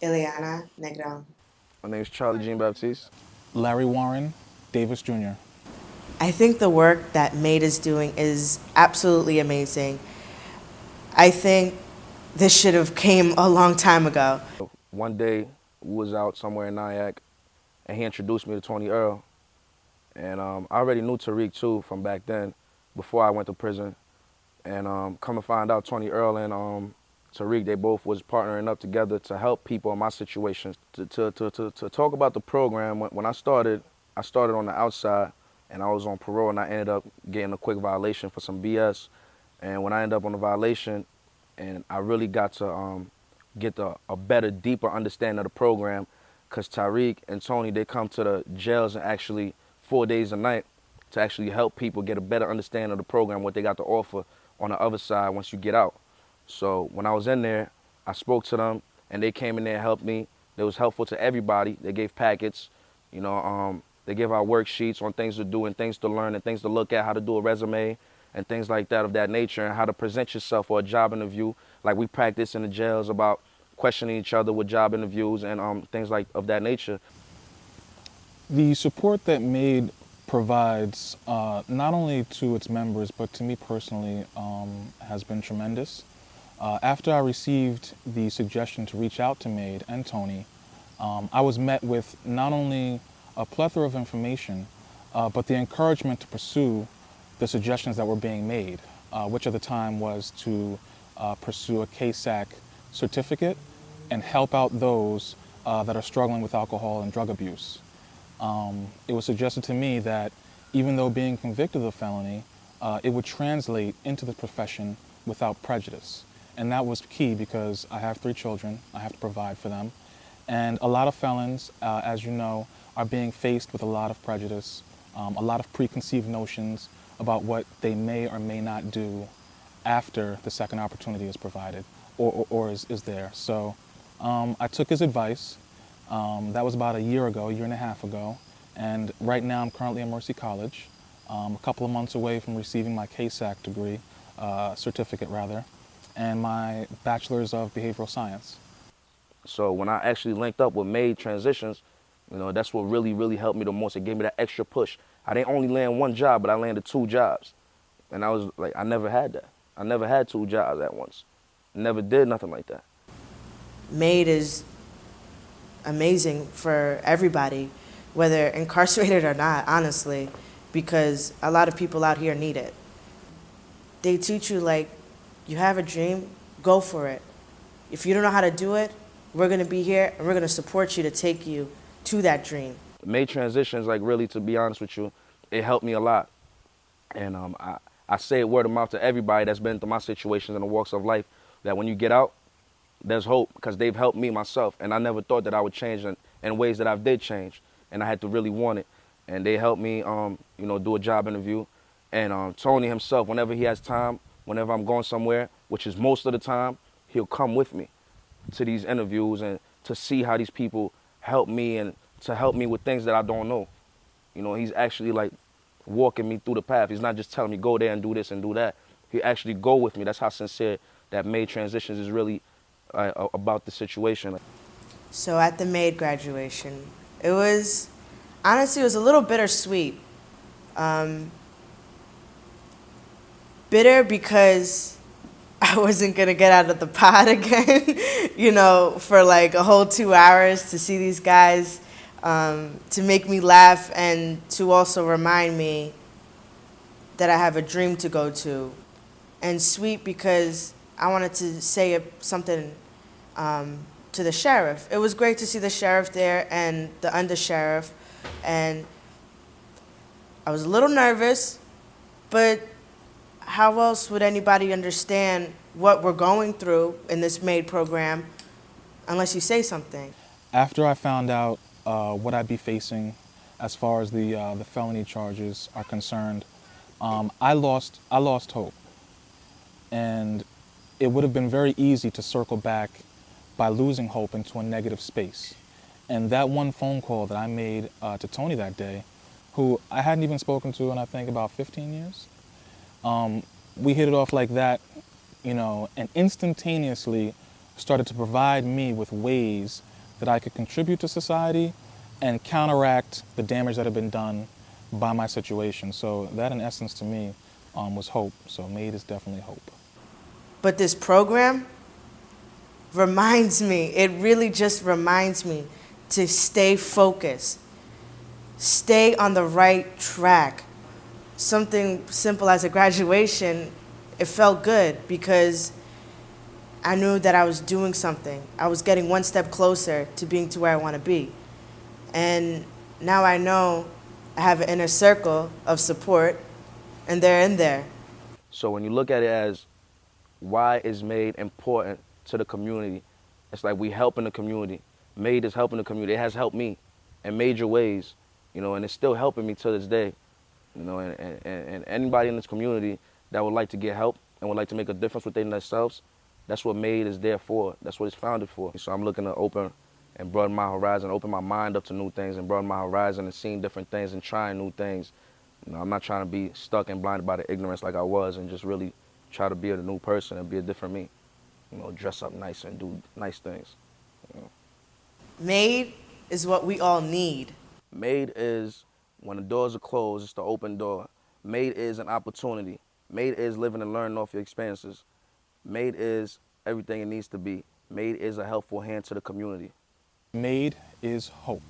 Ileana Negron. My name is Charlie Jean Baptiste. Larry Warren, Davis Jr. I think the work that Made is doing is absolutely amazing. I think this should have came a long time ago. One day, we was out somewhere in Nyack, and he introduced me to Tony Earl. And I already knew Tariq, too, from back then, before I went to prison. And come to find out, Tony Earl and Tariq, they both was partnering up together to help people in my situation. To talk about the program, when I started on the outside, and I was on parole, and I ended up getting a quick violation for some BS. And when I ended up on the violation, and I really got to get a better, deeper understanding of the program, because Tariq and Tony, they come to the jails and actually 4 days a night to actually help people get a better understanding of the program, what they got to offer on the other side once you get out. So when I was in there, I spoke to them, and they came in there and helped me. They was helpful to everybody. They gave packets, they give out worksheets on things to do and things to learn and things to look at, how to do a resume and things like that of that nature, and how to present yourself for a job interview. Like we practice in the jails about questioning each other with job interviews and things like of that nature. The support that MAID provides, not only to its members, but to me personally, has been tremendous. After I received the suggestion to reach out to MAID and Tony, I was met with not only a plethora of information, but the encouragement to pursue the suggestions that were being made, which at the time was to pursue a KSAC certificate and help out those that are struggling with alcohol and drug abuse. It was suggested to me that even though being convicted of a felony, it would translate into the profession without prejudice. And that was key because I have 3 children, I have to provide for them. And a lot of felons, as you know, are being faced with a lot of prejudice, a lot of preconceived notions about what they may or may not do after the second opportunity is provided or is there. So I took his advice. That was about a year and a half ago. And right now I'm currently at Mercy College, a couple of months away from receiving my KSAC degree, certificate rather, and my Bachelor's of Behavioral Science. So when I actually linked up with Made Transitions, that's what really, really helped me the most. It gave me that extra push. I didn't only land one job, but I landed 2 jobs. And I was like, I never had that. I never had 2 jobs at once. Never did nothing like that. Made is amazing for everybody, whether incarcerated or not, honestly, because a lot of people out here need it. They teach you, like, you have a dream, go for it. If you don't know how to do it, we're going to be here and we're going to support you to take you to that dream. Made Transitions, like really, to be honest with you, it helped me a lot. And I say it word of mouth to everybody that's been through my situations in the walks of life, that when you get out, there's hope, because they've helped me myself. And I never thought that I would change in ways that I did change. And I had to really want it. And they helped me, do a job interview. And Tony himself, whenever he has time, whenever I'm going somewhere, which is most of the time, he'll come with me to these interviews and to see how these people help me and to help me with things that I don't know. He's actually like walking me through the path. He's not just telling me go there and do this and do that. He actually go with me. That's how sincere that Made Transitions is really about the situation. So at the Made graduation, it was, honestly, it was a little bittersweet. Bitter because I wasn't going to get out of the pod again, for like a whole 2 hours to see these guys, to make me laugh and to also remind me that I have a dream to go to. And sweet because I wanted to say something to the sheriff. It was great to see the sheriff there and the undersheriff. And I was a little nervous, but how else would anybody understand what we're going through in this MAID program unless you say something? After I found out what I'd be facing as far as the felony charges are concerned, I lost hope. And it would have been very easy to circle back by losing hope into a negative space. And that one phone call that I made to Tony that day, who I hadn't even spoken to in I think about 15 years, we hit it off like that, and instantaneously started to provide me with ways that I could contribute to society and counteract the damage that had been done by my situation. So that, in essence, to me, was hope. So MAID is definitely hope. But this program reminds me, it really just reminds me to stay focused, stay on the right track. Something simple as a graduation, it felt good because I knew that I was doing something. I was getting one step closer to being to where I want to be. And now I know I have an inner circle of support, and they're in there. So when you look at it as why is MAID important to the community, it's like we helping the community. MAID is helping the community. It has helped me in major ways, you know, and it's still helping me to this day. You know, and anybody in this community that would like to get help and would like to make a difference within themselves, that's what MAID is there for. That's what it's founded for. So I'm looking to open and broaden my horizon, open my mind up to new things and broaden my horizon and seeing different things and trying new things. You know, I'm not trying to be stuck and blinded by the ignorance like I was and just really try to be a new person and be a different me. You know, dress up nice and do nice things. You know. MAID is what we all need. MAID is when the doors are closed, it's the open door. MAID is an opportunity. MAID is living and learning off your experiences. MAID is everything it needs to be. MAID is a helpful hand to the community. MAID is hope.